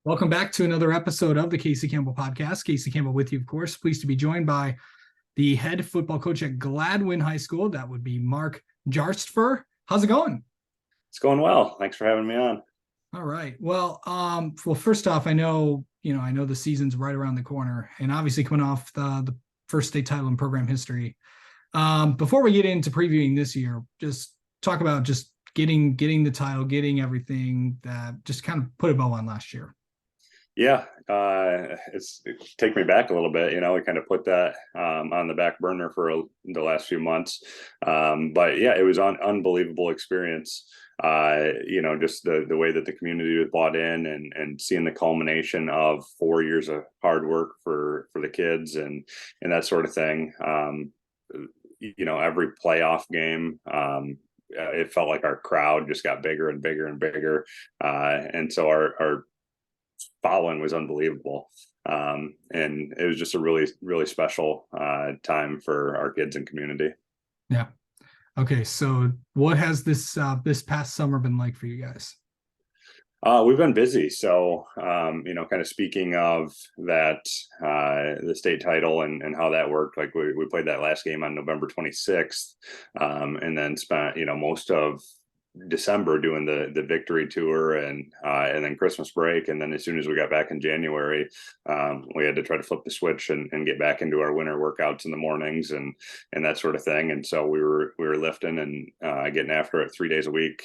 Welcome back to another episode of the Casey Campbell Podcast. Casey Campbell with you, of course. Pleased to be joined by the head football coach at Gladwin High School. That would be Marc Jarstfer. How's it going? It's going well. Thanks for having me on. All right. Well, first off, I know the season's right around the corner, and obviously coming off the first state title in program history. Before we get into previewing this year, just talk about just getting the title, getting everything that just kind of put a bow on last year. Yeah, it's take me back a little bit. We kind of put that on the back burner for the last few months. But yeah, it was an unbelievable experience. Just the way that the community was bought in and seeing the culmination of 4 years of hard work for the kids and that sort of thing. Every playoff game, it felt like our crowd just got bigger and bigger and bigger. And so our following was unbelievable. And it was just a really, really special time for our kids and community. Yeah. Okay. So what has this past summer been like for you guys? We've been busy. So, kind of speaking of that, the state title and how that worked, like we played that last game on November 26th, and then spent, most of December doing the victory tour and then Christmas break. And then as soon as we got back in January, we had to try to flip the switch and get back into our winter workouts in the mornings and that sort of thing. And so we were lifting and getting after it 3 days a week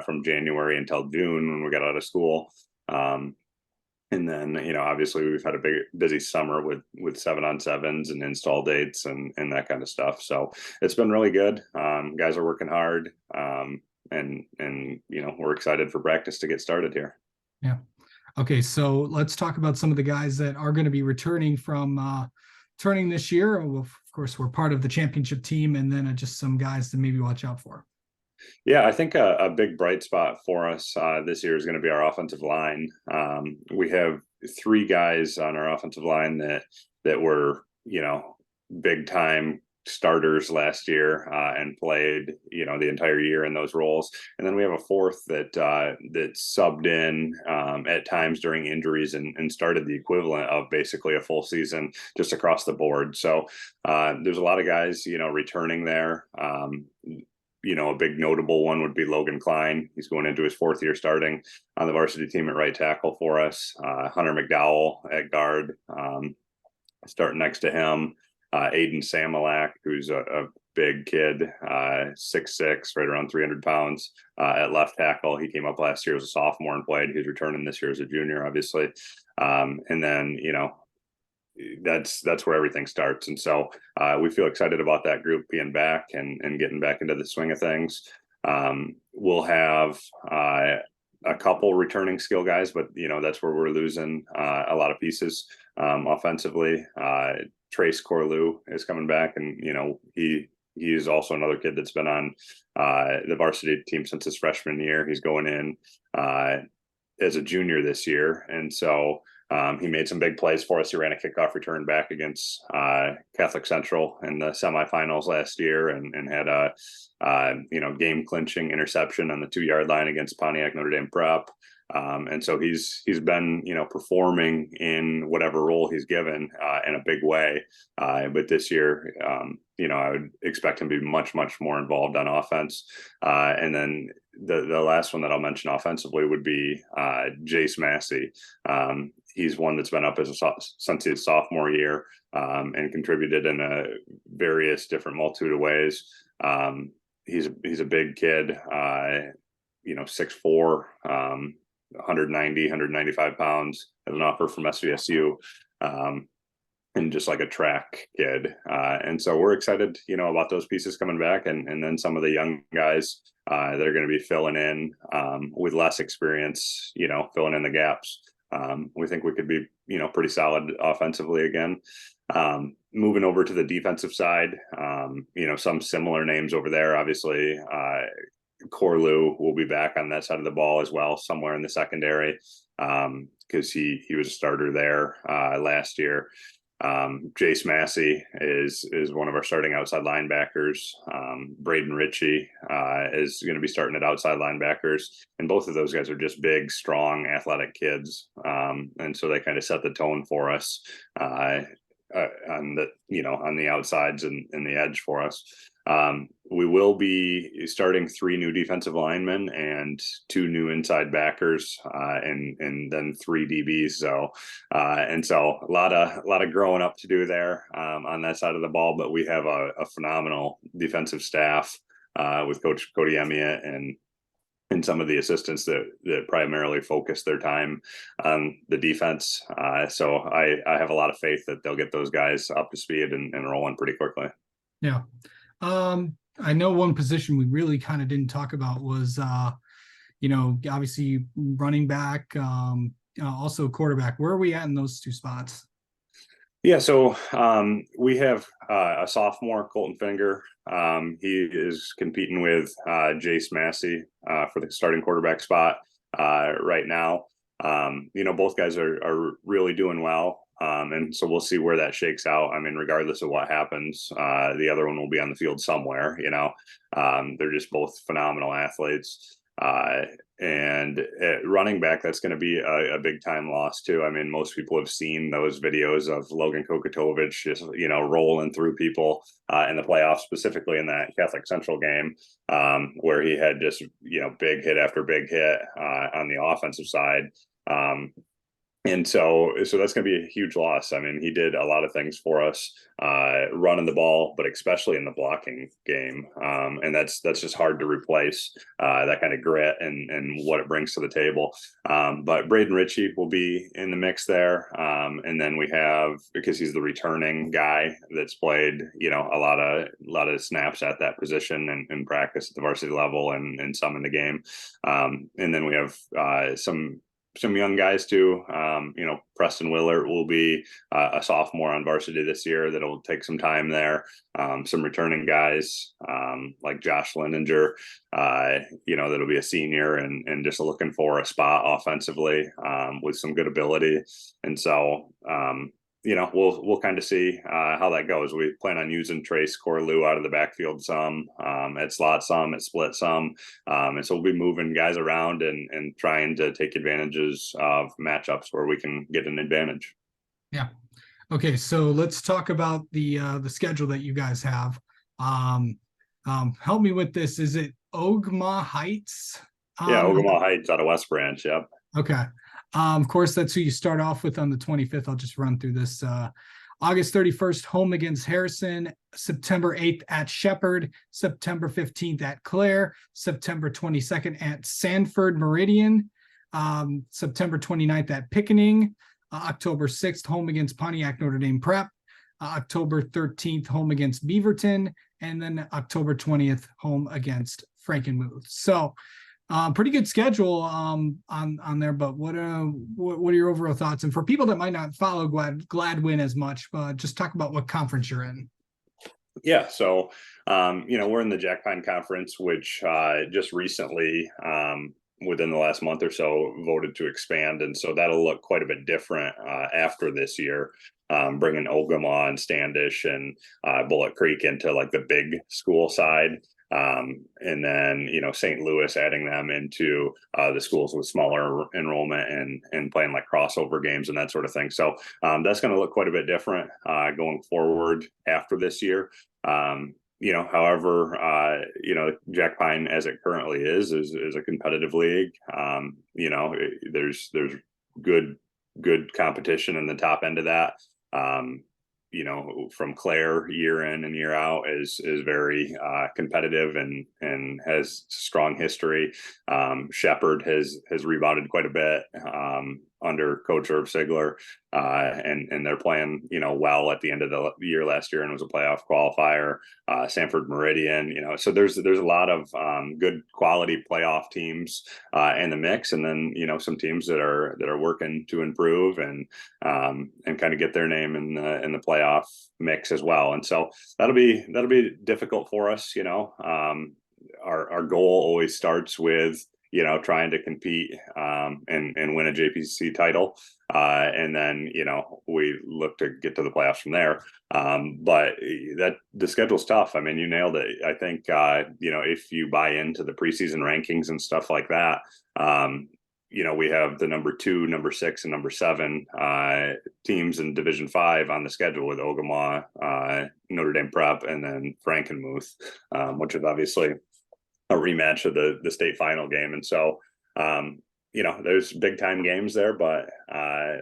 from January until June when we got out of school. And then, obviously we've had a busy summer with 7-on-7s and install dates and that kind of stuff. So it's been really good. Guys are working hard. And we're excited for practice to get started here. Yeah. Okay. So let's talk about some of the guys that are going to be returning this year. Well, of course, we're part of the championship team, and then just some guys to maybe watch out for. Yeah, I think a big bright spot for us this year is going to be our offensive line. We have 3 guys on our offensive line that were, big time starters last year and played the entire year in those roles, and then we have a 4th that subbed in at times during injuries and started the equivalent of basically a full season just across the board. So there's a lot of guys returning there. A big notable one would be Logan Klein. He's going into his 4th year starting on the varsity team at right tackle for us. Hunter McDowell at guard, starting next to him. Aiden Samilak, who's a big kid, 6'6", right around 300 pounds, at left tackle. He came up last year as a sophomore and played. He's returning this year as a junior, obviously. And then, that's where everything starts. And so we feel excited about that group being back and getting back into the swing of things. We'll have a couple returning skill guys, but that's where we're losing a lot of pieces offensively. Trace Corlew is coming back, and he is also another kid that's been on the varsity team since his freshman year. He's going in as a junior this year, and so he made some big plays for us. He ran a kickoff return back against Catholic Central in the semifinals last year, and had a game clinching interception on the 2-yard line against Pontiac Notre Dame Prep. And so he's been, performing in whatever role he's given in a big way. But this year, I would expect him to be much, much more involved on offense. And then the last one that I'll mention offensively would be Jace Massey. He's one that's been up since his sophomore year and contributed in a various different multitude of ways. He's a big kid, 6'4", 195 pounds, has an offer from SVSU, and just like a track kid. And so we're excited, about those pieces coming back, and then some of the young guys that are going to be filling in with less experience, filling in the gaps. We think we could be, pretty solid offensively again. Moving over to the defensive side, some similar names over there, obviously. Corlew will be back on that side of the ball as well, somewhere in the secondary, because he was a starter there last year. Jace Massey is one of our starting outside linebackers. Braden Ritchie is going to be starting at outside linebackers, and both of those guys are just big, strong, athletic kids, and so they kind of set the tone for us on the outsides and the edge for us. We will be starting 3 new defensive linemen and 2 new inside backers, and then 3 DBs. So a lot of growing up to do there on that side of the ball. But we have a phenomenal defensive staff with Coach Cody Emiett and some of the assistants that primarily focus their time on the defense. So I have a lot of faith that they'll get those guys up to speed and rolling pretty quickly. Yeah. I know one position we really kind of didn't talk about was, obviously running back, also quarterback. Where are we at in those 2 spots? Yeah, so we have a sophomore, Colton Finger. He is competing with Jace Massey for the starting quarterback spot right now. Both guys are really doing well. And so we'll see where that shakes out. I mean, regardless of what happens, the other one will be on the field somewhere. They're just both phenomenal athletes. And at running back, that's going to be a big time loss too. I mean, most people have seen those videos of Logan Kokotovich just, rolling through people in the playoffs, specifically in that Catholic Central game, where he had just, big hit after big hit on the offensive side. And so that's going to be a huge loss. I mean, he did a lot of things for us, running the ball, but especially in the blocking game. And that's just hard to replace, that kind of grit and what it brings to the table. But Braden Ritchie will be in the mix there. And then we have, because he's the returning guy that's played, a lot of snaps at that position and practice at the varsity level and some in the game. And then we have some young guys too. Preston Willard will be a sophomore on varsity this year. That'll take some time there. Some returning guys like Josh Lindinger, that'll be a senior and just looking for a spot offensively with some good ability. And so, we'll kind of see how that goes. We plan on using Trace Corlew out of the backfield some, at slot some, at split some. And so we'll be moving guys around and trying to take advantages of matchups where we can get an advantage. Yeah. Okay. So let's talk about the schedule that you guys have. Help me with this. Is it Ogama Heights? Yeah. Ogama Heights out of West Branch. Yep. Okay. Of course, that's who you start off with on the 25th. I'll just run through this. August 31st, home against Harrison. September 8th at Shepherd. September 15th at Clare. September 22nd at Sanford Meridian. September 29th at Pickening. October 6th, home against Pontiac Notre Dame Prep. October 13th, home against Beaverton. And then October 20th, home against Frankenmuth. So, pretty good schedule on there, but what are your overall thoughts? And for people that might not follow Gladwin as much, just talk about what conference you're in. Yeah, so we're in the Jack Pine Conference, which just recently, within the last month or so, voted to expand, and so that'll look quite a bit different after this year. Bringing Ogama and Standish and Bullet Creek into like the big school side. And then, St. Louis adding them into the schools with smaller enrollment and playing like crossover games and that sort of thing. So that's going to look quite a bit different going forward after this year. However, Jack Pine as it currently is a competitive league. There's good competition in the top end of that. From Clare year in and year out is very competitive and has strong history. Shepherd has rebounded quite a bit under Coach Irv Sigler, and they're playing well at the end of the year last year and was a playoff qualifier. Sanford Meridian, so there's a lot of good quality playoff teams in the mix, and then some teams that are working to improve and kind of get their name in the playoff mix as well. And so that'll be difficult for us. Our goal always starts with trying to compete and win a JPC title. and then we look to get to the playoffs from there. But that the schedule's tough. I mean, you nailed it. I think if you buy into the preseason rankings and stuff like that, we have the number 2, number 6, and number 7 teams in Division 5 on the schedule with Ogama, Notre Dame Prep, and then Frankenmuth, which is obviously a rematch of the state final game. And so, there's big time games there, but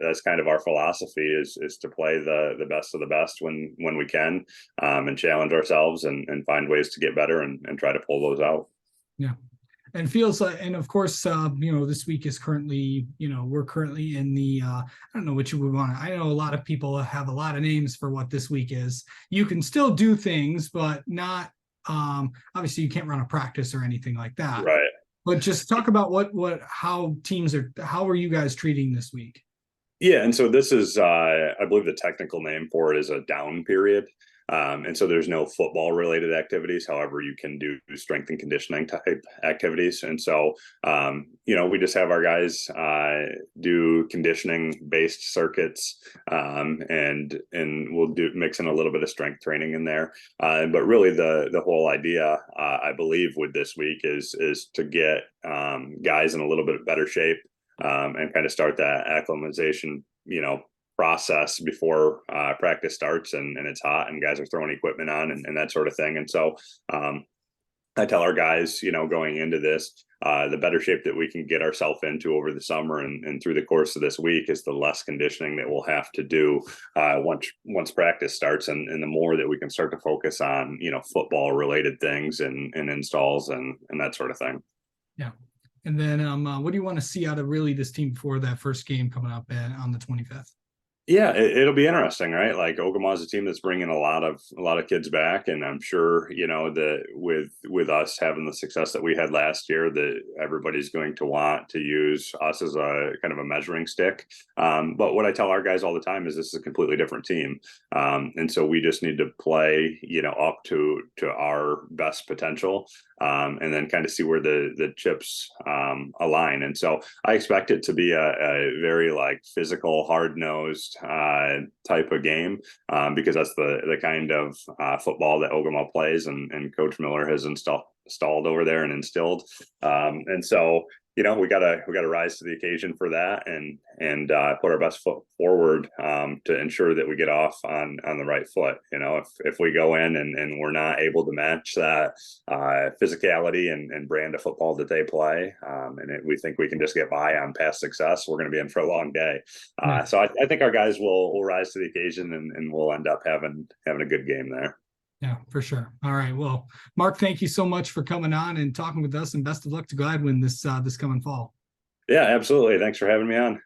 that's kind of our philosophy is to play the best of the best when we can, and challenge ourselves and find ways to get better and try to pull those out. Yeah. And feels like, and of course, this week is currently, we're currently in the, I don't know which we want. I know a lot of people have a lot of names for what this week is. You can still do things, but not, obviously you can't run a practice or anything like that. Right. But just talk about how are you guys treating this week? Yeah. And so this is, I believe the technical name for it is a down period. And so there's no football related activities. However, you can do strength and conditioning type activities. And so, we just have our guys do conditioning based circuits, and we'll mix in a little bit of strength training in there. But really the whole idea, I believe with this week is to get guys in a little bit better shape, and kind of start that acclimatization, process before practice starts and it's hot and guys are throwing equipment on and that sort of thing. And so I tell our guys, going into this, the better shape that we can get ourselves into over the summer and through the course of this week is the less conditioning that we'll have to do once practice starts, and the more that we can start to focus on, football related things and installs and that sort of thing. Yeah. And then what do you want to see out of really this team before that first game coming up on the 25th? Yeah, it'll be interesting, right? Like Ogama is a team that's bringing a lot of kids back, and I'm sure that with us having the success that we had last year, that everybody's going to want to use us as a kind of a measuring stick. But what I tell our guys all the time is this is a completely different team, and so we just need to play up to our best potential, and then kind of see where the chips align. And so I expect it to be a very physical, hard-nosed type of game, because that's the kind of football that Ogama plays and Coach Miller has installed over there and instilled. And so we gotta rise to the occasion for that and put our best foot forward, to ensure that we get off on the right foot. If we go in and we're not able to match that physicality and brand of football that they play, and we think we can just get by on past success, we're going to be in for a long day. So I think our guys will rise to the occasion and we'll end up having a good game there. Yeah, for sure. All right. Well, Marc, thank you so much for coming on and talking with us, and best of luck to Gladwin this coming fall. Yeah, absolutely. Thanks for having me on.